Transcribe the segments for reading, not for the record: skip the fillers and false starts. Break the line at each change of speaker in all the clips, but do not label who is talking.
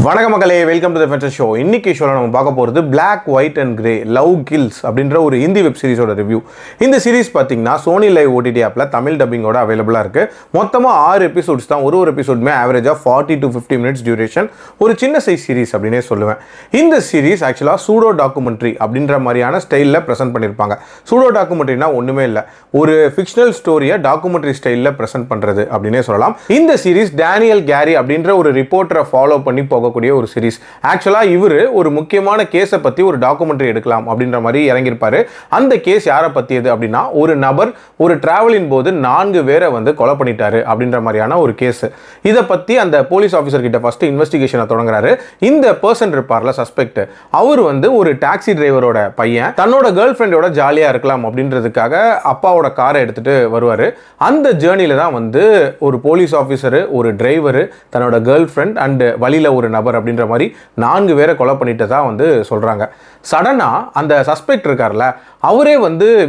வணக்கம் மக்களே, welcome to the fencer show. இன்னைக்கு ஷோல நம்ம பார்க்க போகிறது black white and grey love kills அப்படின்ற ஒரு ஹிந்தி வெப் சீரிஸோட ரிவ்யூ. இந்த சீரிஸ் பார்த்தீங்கன்னா சோனி லைவ் ஓடிடி ஆப்பில் தமிழ் டப்பிங்கோட அவைலபிளாக இருக்குது. மொத்தமாக 6 எபிசோட்ஸ் தான். ஒரு எபிசோடுமே ஆவரேஜாக 40 to 50 மினிட்ஸ் டியூரேஷன். ஒரு சின்ன சைஸ் சீரிஸ் அப்படின்னே சொல்லுவேன். இந்த சீரிஸ் ஆக்சுவலாக சூடோ டாக்குமெண்ட்ரி அப்படின்ற மாதிரியான ஸ்டைலில் ப்ரெசென்ட் பண்ணியிருப்பாங்க. சூடோ டாக்குமெண்ட்ரினா ஒன்றுமே இல்லை, ஒரு ஃபிக்ஷனல் ஸ்டோரியை டாக்குமெண்ட்ரி ஸ்டைலில் ப்ரெசென்ட் பண்ணுறது அப்படின்னே சொல்லலாம். இந்த சீரிஸ் டேனியல் கேரி அப்படின்ற ஒரு ரிப்போர்ட்டரை ஃபாலோ பண்ணி போகக்கூடிய ஒரு சீரிஸ். ஆக்சுவலா இவர் ஒரு முக்கியமான கேஸை பத்தி ஒரு டாக்குமெண்ட்ரி எடுக்கலாம் அப்படின்ற மாதிரி இறங்கியிருப்பாரு. அந்த கேஸ் யாரை பத்தியது அப்படின்னா, ஒரு நபர் ஒரு டிராவலின் போது 4 பேரை கொலை பண்ணிட்டாரு அப்படின்ற மாதிரியான ஒரு கேஸ். இதை பத்தி அந்த போலீஸ் ஆஃபீஸர் கிட்ட ஃபர்ஸ்ட் இன்வெஸ்டிகேஷனை தொடங்குறாரு. இந்த பர்சன் இருப்பார்ல, சஸ்பெக்ட், அவர் ஒரு டாக்ஸி டிரைவரோட பையன், தன்னோட கேர்ள் ஃப்ரெண்டோட ஜாலியா இருக்கலாம் அப்படின்றதுக்காக அப்பாவோட காரை எடுத்துட்டு வருவாரு. அந்த ஜேர்னில தான் ஒரு போலீஸ் ஆஃபீஸர், ஒரு டிரைவர், தன்னோட கேர்ள் ஃப்ரெண்ட் அண்ட் வழியில ஒரு நபர் அப்படின்ற மாதிரி 4 பேரை கொலை பண்ணிட்டதா சொல்றாங்க. சடனா அந்த சஸ்பெக்ட் இருக்கார்ல, அவரே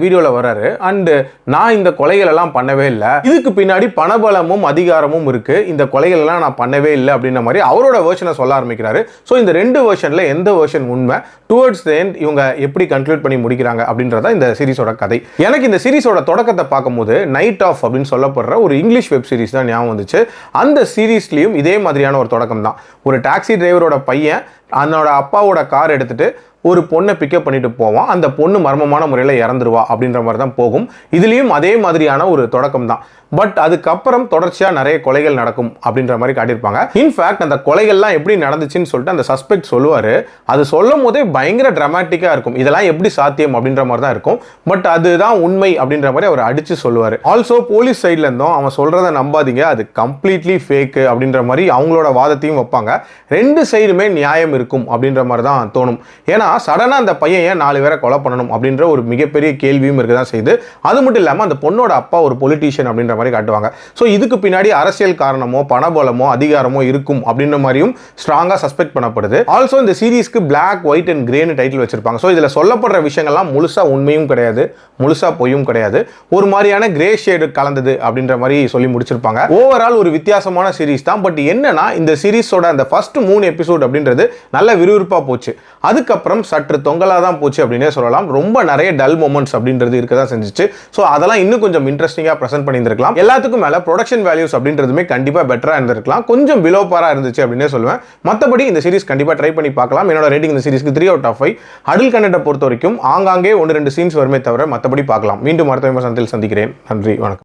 வீடியோல வராரு. அண்ட் நான் இந்த கொலைகள் எல்லாம் பண்ணவே இல்லை, இதுக்கு பின்னாடி பணபலமும் அதிகாரமும் இருக்கு, இந்த கொலைகள் எல்லாம் நான் பண்ணவே இல்லை அப்படின்ற மாதிரி அவரோட வெர்ஷனை சொல்ல ஆரம்பிக்கிறாரு. ஸோ இந்த 2 வெர்ஷன்ல எந்த வெர்ஷன் உண்மை, டுவர்ட்ஸ் தி எண்ட் இவங்க எப்படி கன்க்ளூட் பண்ணி முடிக்கிறாங்க அப்படின்றத இந்த சீரிஸோட கதை. எனக்கு இந்த சீரிஸோட தொடக்கத்தை பார்க்கும்போது நைட் ஆஃப் அப்படின்னு சொல்லப்படுற ஒரு இங்கிலீஷ் வெப் சீரிஸ் தான் ஞாபகம் வந்துச்சு. அந்த சீரிஸ்லயும் இதே மாதிரியான ஒரு தொடக்கம் தான். ஒரு டாக்ஸி டிரைவரோட பையன் அதனோட அப்பாவோட கார் எடுத்துட்டு ஒரு பொண்ணை பிக்கப் பண்ணிட்டு போவான். அந்த பொண்ணு மர்மமான முறையில் இறந்துருவா அப்படின்ற மாதிரி தான் போகும். இதுலேயும் அதே மாதிரியான ஒரு தொடக்கம் தான். பட் அதுக்கப்புறம் தொடர்ச்சியாக நிறைய கொலைகள் நடக்கும் அப்படின்ற மாதிரி காட்டியிருப்பாங்க. இன்ஃபேக்ட் அந்த கொலைகள்லாம் எப்படி நடந்துச்சுன்னு சொல்லிட்டு அந்த சஸ்பெக்ட் சொல்லுவார். அது சொல்லும் போதே பயங்கர ட்ராமாட்டிக்காக இருக்கும். இதெல்லாம் எப்படி சாத்தியம் அப்படின்ற மாதிரி தான் இருக்கும். பட் அதுதான் உண்மை அப்படின்ற மாதிரி அவர் அடித்து சொல்லுவார். ஆல்சோ போலீஸ் சைட்ல இருந்தும் அவன் சொல்கிறத நம்பாதீங்க, அது கம்ப்ளீட்லி ஃபேக்கு அப்படின்ற மாதிரி அவங்களோட வாதத்தையும் வைப்பாங்க. 2 சைடுமே நியாயம் இருக்கும் அப்படின்ற மாதிரி தான் தோணும். ஏன்னா சடனா அந்த பையன் ஏன் 4 பேரை கொலை பண்ணணும் அப்படின்ற ஒரு மிகப்பெரிய கேள்வியும் இருக்குதான் செய்யுது. அது மட்டும் இல்லாமல் அந்த பொண்ணோட அப்பா ஒரு பொலிட்டீஷியன் அப்படின்ற மாதிரி காட்டுவாங்க. ஸோ இதுக்கு பின்னாடி அரசியல் காரணமோ பணபலமோ அதிகாரமோ இருக்கும் அப்படின்ற மாதிரியும் ஸ்ட்ராங்கா சஸ்பெக்ட் பண்ணப்படுது. ஆல்சோ இந்த சீரிஸ்க்கு பிளாக் ஒயிட் அண்ட் கிரேன்னு டைட்டில் வச்சிருப்பாங்க. ஸோ இதில் சொல்லப்படுற விஷயங்கள்லாம் முழுசா உண்மையும் கிடையாது, முழுசா பொய்யும் கிடையாது, ஒரு மாதிரியான கிரே ஷேடு கலந்தது அப்படின்ற மாதிரி சொல்லி முடிச்சிருப்பாங்க. ஓவரால் ஒரு வித்தியாசமான சீரிஸ் தான். பட் என்னன்னா, இந்த சீரிஸோட அந்த ஃபர்ஸ்ட் 3 எபிசோட் அப்படின்றது நல்ல விறுவிறுப்பா போச்சு. அதுக்கப்புறம் சற்று தொங்கலா தான் போச்சு அப்படின்னே சொல்லலாம். ரொம்ப நிறைய டல் மொமெண்ட்ஸ் அப்படின்றது இருக்க தான் செஞ்சிச்சு. ஸோ அதெல்லாம் இன்னும் கொஞ்சம் இன்ட்ரெஸ்டிங்காக ப்ரெசென்ட் பண்ணியிருந்திருக்கலாம். எல்லாத்துக்கும் மேலே ப்ரொடக்ஷன் வேல்யூஸ் அப்படின்றதுமே கண்டிப்பாக பெட்டராக இருந்திருக்கலாம். கொஞ்சம் பிலோ பாரா இருந்துச்சு அப்படின்னே சொல்லுவேன். மற்றபடி இந்த சீரிஸ் கண்டிப்பாக ட்ரை பண்ணி பார்க்கலாம். என்னோட ரேட்டிங் இந்த சீரிஸ்க்கு 3 out of 5. அடல் கண்டென்ட்டை பொறுத்த வரைக்கும் ஆங்காங்கே 1-2 சீன்ஸ் வருமே தவிர மற்றபடி பார்க்கலாம். மீண்டும் அடுத்த விமர்சனத்தில் சந்திக்கிறேன். நன்றி, வணக்கம்.